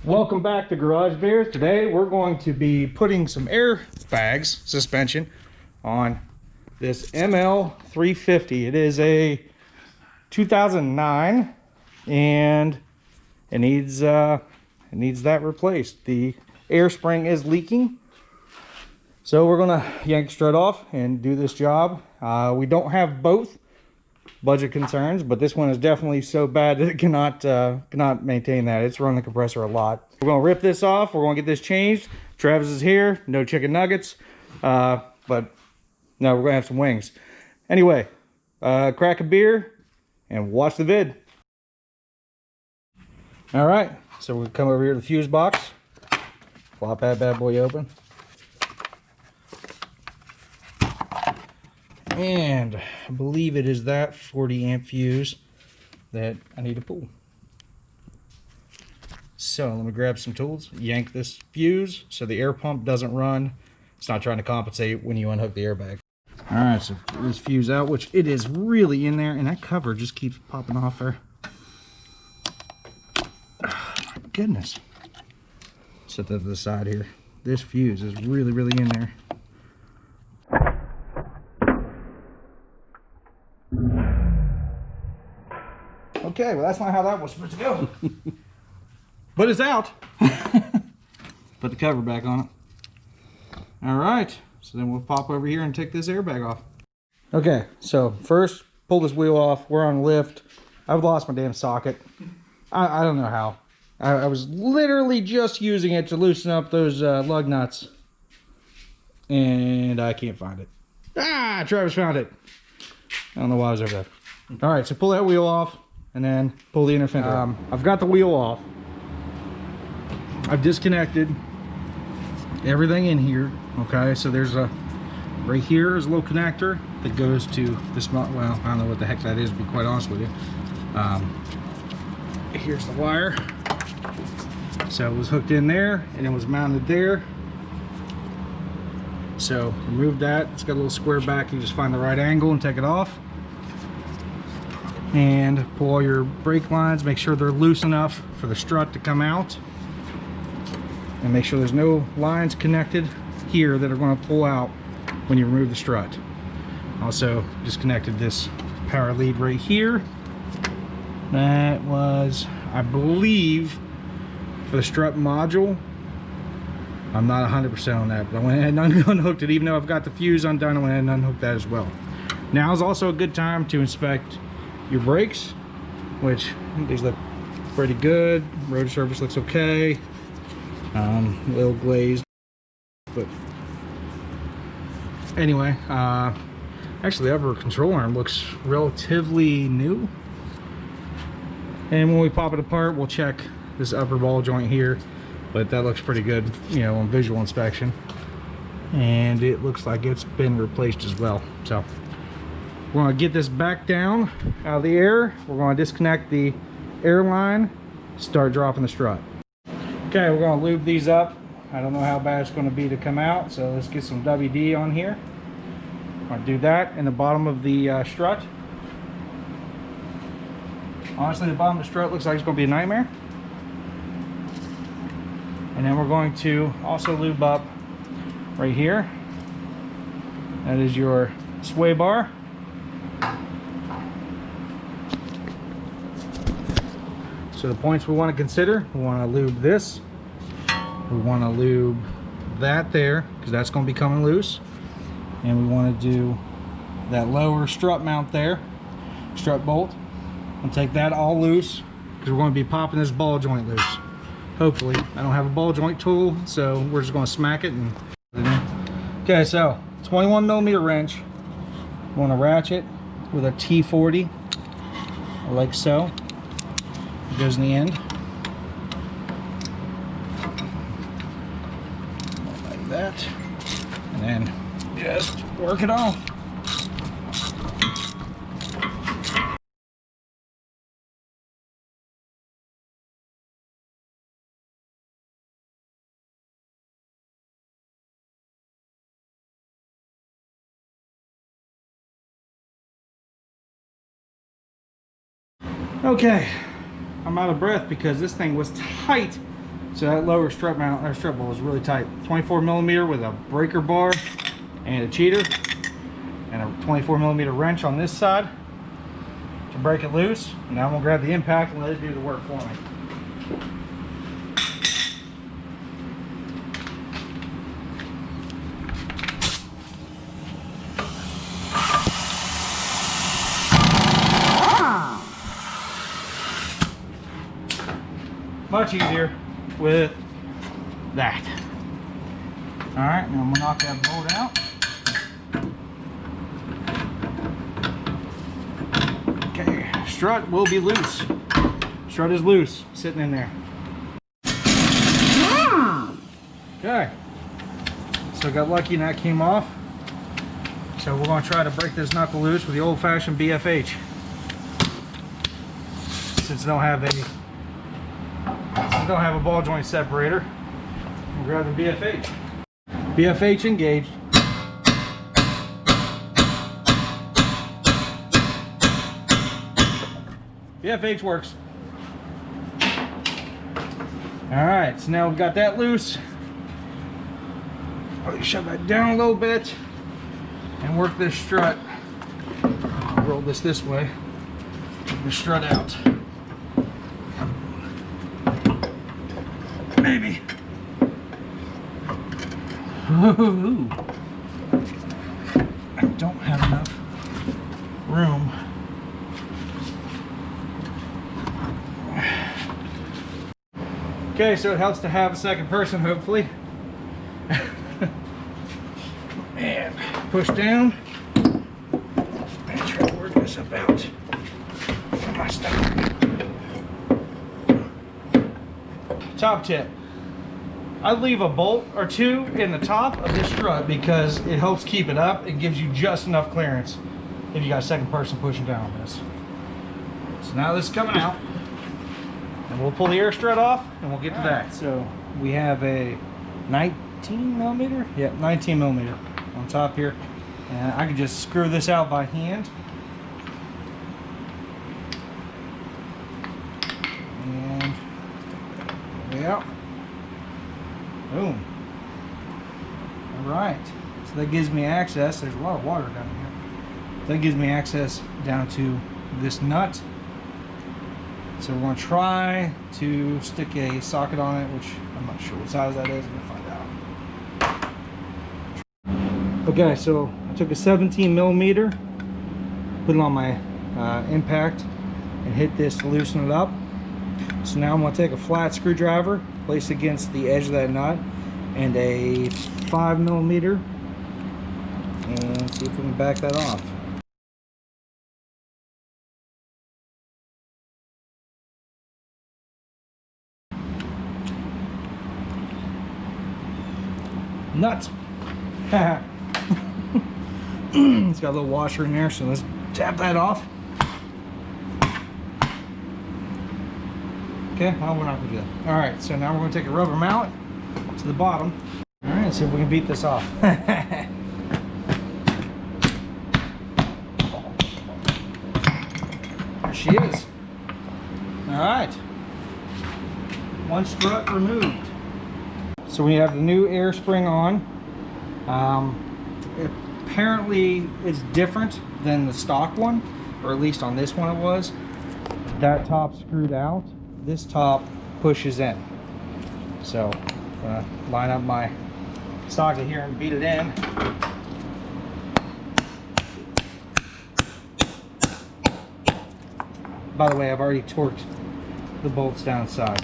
Welcome back to Garage Bears. Today we're going to be putting some airbags suspension on this ML350. It is a 2009 and it needs that replaced. The air spring is leaking. So we're gonna yank strut off and do this job. We don't have both budget concerns, but this one is definitely so bad that it cannot maintain that. It's running the compressor a lot. We're gonna rip this off. We're gonna get this changed. Travis is here. No chicken nuggets, but no, we're gonna have some wings. Anyway, crack a beer and watch the vid. All right, so we'll come over here to the fuse box. Flop that bad boy open. And I believe it is that 40 amp fuse that I need to pull. So let me grab some tools, yank this fuse so the air pump doesn't run. It's not trying to compensate when you unhook the airbag. All right, so this fuse out, which it is really in there, and that cover just keeps popping off there. Oh, my goodness. Set that to the side here. This fuse is really in there. Okay, well that's not how that was supposed to go. But it's out. Put the cover back on it. All right, so then we'll pop over here and take this airbag off. Okay, so first pull this wheel off. We're on lift. I've lost my damn socket. I don't know how. I was literally just using it to loosen up those lug nuts. And I can't find it. Ah, Travis found it. I don't know why I was over there. All right, so pull that wheel off. And then pull the inner fender. I've got the wheel off. I've disconnected everything in here. Okay, so there's a right here is a little connector that goes to this. Well, I don't know what the heck that is, to be quite honest with you. Here's the wire. So it was hooked in there and it was mounted there. So remove that. It's got a little square back. You just find the right angle and take it off. And pull all your brake lines, make sure they're loose enough for the strut to come out, and make sure there's no lines connected here that are going to pull out when you remove the strut. Also disconnected this power lead right here. That was, I believe, for the strut module. I'm not 100% on that, but I went ahead and unhooked it. Even though I've got the fuse undone, I went ahead and unhooked that as well. Now is also a good time to inspect your brakes, which these look pretty good. Road surface looks okay. A little glazed, but anyway, actually the upper control arm looks relatively new. And when we pop it apart, we'll check this upper ball joint here, but that looks pretty good, you know, on visual inspection. And it looks like it's been replaced as well. So we're going to get this back down out of the air. We're going to disconnect the air line, start dropping the strut. Okay, we're going to lube these up. I don't know how bad it's going to be to come out, so let's get some WD on here. I'm going to do that in the bottom of the strut. Honestly, the bottom of the strut looks like it's going to be a nightmare. And then we're going to also lube up right here. That is your sway bar. So the points we want to consider, we want to lube this, we want to lube that there, because that's going to be coming loose, and we want to do that lower strut mount there, strut bolt, and take that all loose, because we're going to be popping this ball joint loose. Hopefully. I don't have a ball joint tool, so we're just going to smack it. Okay, so 21mm wrench. I want to ratchet with a T40, like so. It goes in the end. Like that. And then just work it off. Okay, I'm out of breath because this thing was tight So that lower strut mount, or strut bolt is really tight. 24 millimeter with a breaker bar and a cheater, and a 24 millimeter wrench on this side to break it loose. Now I'm gonna grab the impact and let it do the work for me. Much easier with that. All right, now I'm gonna knock that bolt out. Okay, strut will be loose. Strut is loose, sitting in there. Okay, so got lucky and that came off. So we're gonna try to break this knuckle loose with the old-fashioned BFH. Since I don't have a ball joint separator, we'll grab the BFH. BFH engaged. BFH works. Alright, so now we've got that loose. I'll shove that down a little bit and work this strut. I'll roll this way. Get the strut out. Maybe. Ooh. I don't have enough room. Okay, so it helps to have a second person, hopefully. And push down. And try to work this up out. My stuff. Top tip. I leave a bolt or two in the top of this strut because it helps keep it up. It gives you just enough clearance if you got a second person pushing down on this. So now this is coming out. And we'll pull the air strut off and we'll get to that. So we have a 19 millimeter? Yeah, 19 millimeter on top here. And I can just screw this out by hand. And way out. Boom. Alright. So that gives me access. There's a lot of water down here. That gives me access down to this nut. So we're going to try to stick a socket on it, which I'm not sure what size that is. I'm going to find out. Okay, so I took a 17 millimeter, put it on my impact, and hit this to loosen it up. So now I'm going to take a flat screwdriver, place it against the edge of that nut, and a 5 millimeter, and see if we can back that off. Nuts. It's got a little washer in there, so let's tap that off. Okay, well, we're not gonna do that. All right, so now we're gonna take a rubber mallet to the bottom. All right, see if we can beat this off. There she is. All right, one strut removed. So we have the new air spring on. Apparently it's different than the stock one, or at least on this one it was. That top screwed out. This top pushes in. So I'm gonna line up my socket here and beat it in. By the way, I've already torqued the bolts down side.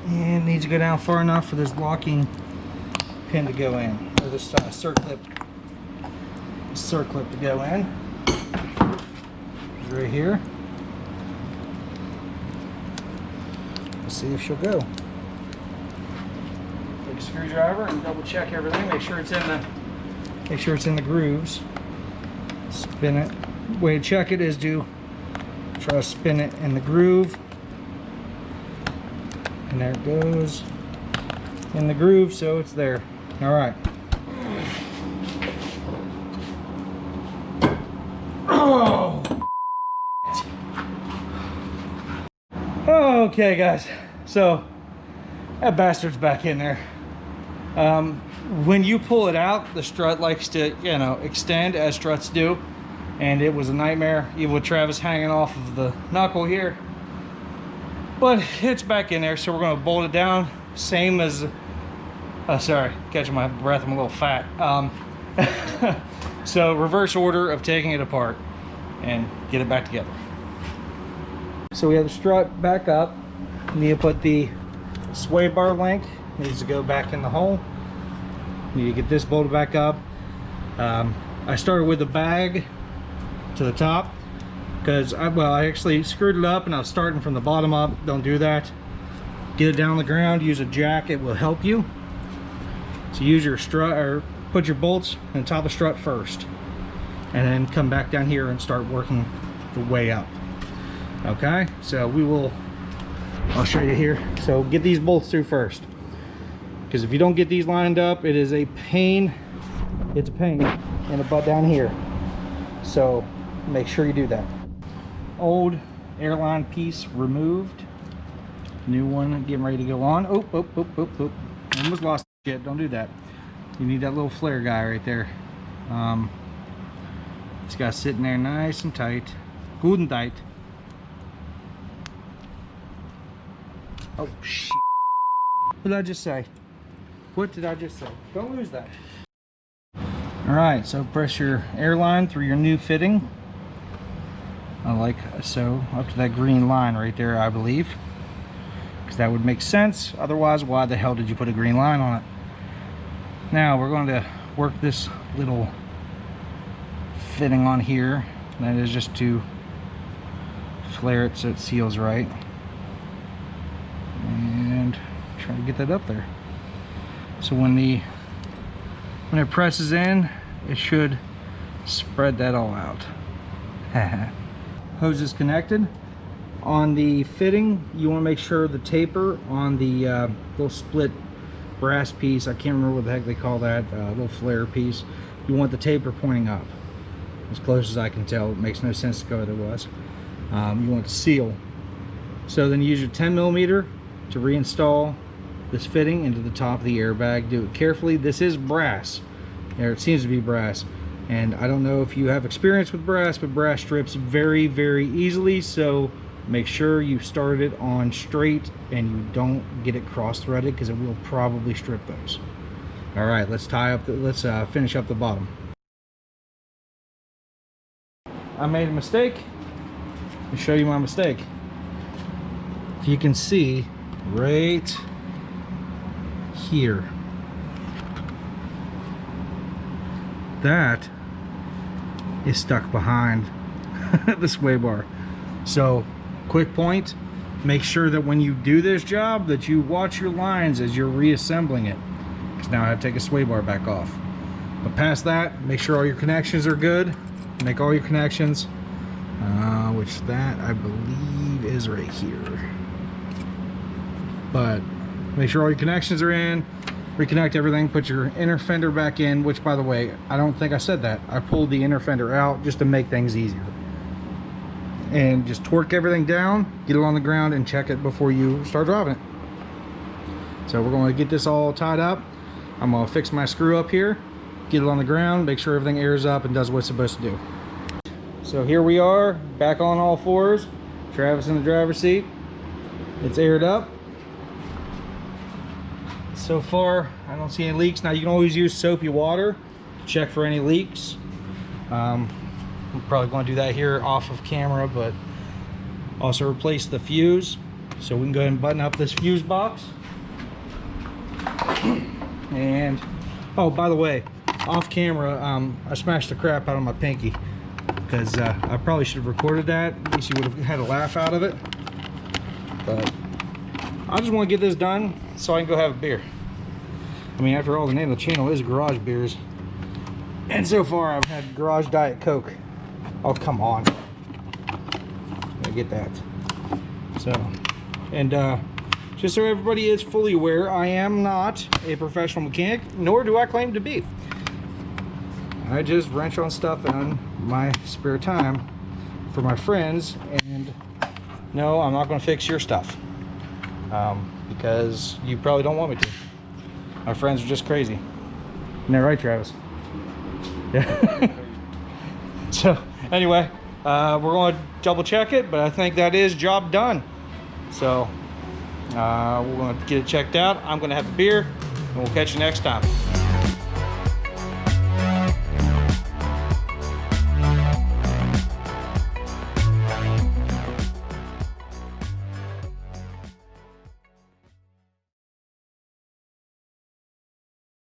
And needs to go down far enough for this locking pin to go in, or this circlip to go in. It's right here. Let's see if she'll go. Take a screwdriver and double check everything. Make sure it's in the grooves. Spin it. Way to check it is to try to spin it in the groove. And there it goes in the groove, so it's there. All right. Oh! Okay guys, so that bastard's back in there. When you pull it out, the strut likes to, you know, extend as struts do, and it was a nightmare even with Travis hanging off of the knuckle here. But it's back in there, so we're going to bolt it down, same as sorry, catching my breath, I'm a little fat. So reverse order of taking it apart and get it back together. So we have the strut back up. We need to put the sway bar link, needs to go back in the hole. We need to get this bolted back up. I started with the bag to the top because I actually screwed it up and I was starting from the bottom up. Don't do that. Get it down on the ground, use a jack, it will help you. So use your strut, or put your bolts on top of the strut first, and then come back down here and start working the way up. Okay, so I'll show you here. So get these bolts through first, because if you don't get these lined up, it is a pain. It's a pain in the butt down here. So make sure you do that. Old airline piece removed, new one getting ready to go on. Oh, almost lost shit. Don't do that. You need that little flare guy right there. It's got sitting there nice and tight, good and tight. Oh shit! What did I just say? What did I just say? Don't lose that. All right, so press your airline through your new fitting. Like so, up to that green line right there, I believe, because that would make sense. Otherwise, why the hell did you put a green line on it? Now we're going to work this little fitting on here. That is just to flare it so it seals right, and try to get that up there. So when it presses in, it should spread that all out. Hose is connected. On the fitting, you want to make sure the taper on the little split brass piece, I can't remember what the heck they call that, little flare piece, you want the taper pointing up. As close as I can tell, it makes no sense to go otherwise. You want to seal. So then use your 10mm to reinstall this fitting into the top of the airbag. Do it carefully. This is brass, or it seems to be brass, and I don't know if you have experience with brass, but brass strips very, very easily, so make sure you start it on straight and you don't get it cross-threaded, because it will probably strip those. All right, let's finish up the bottom. I made a mistake. Let me show you my mistake. If you can see right here, that is stuck behind the sway bar. So quick point, make sure that when you do this job that you watch your lines as you're reassembling it, because now I have to take a sway bar back off. But past that, make sure all your connections are good. Make all your connections, which that I believe is right here. But make sure all your connections are in, reconnect everything, put your inner fender back in, which, by the way, I don't think I said that. I pulled the inner fender out just to make things easier. And just torque everything down, get it on the ground, and check it before you start driving it. So we're going to get this all tied up. I'm going to fix my screw up here, get it on the ground, make sure everything airs up and does what it's supposed to do. So here we are, back on all fours. Travis in the driver's seat. It's aired up. So far, I don't see any leaks. Now you can always use soapy water to check for any leaks. I'm probably going to do that here off of camera, but also replace the fuse. So we can go ahead and button up this fuse box. And oh, by the way, off camera, I smashed the crap out of my pinky, because I probably should have recorded that. At least you would have had a laugh out of it. But I just want to get this done so I can go have a beer. I mean, after all, the name of the channel is Garage Beers, and so far I've had Garage Diet Coke. Oh, come on. I get that. So, and just so everybody is fully aware, I am not a professional mechanic, nor do I claim to be. I just wrench on stuff in my spare time for my friends, and no, I'm not going to fix your stuff. because you probably don't want me to. My friends are just crazy. Isn't that right, Travis? Yeah. So anyway, we're going to double check it, but I think that is job done. So we're going to get it checked out. I'm going to have a beer, and we'll catch you next time.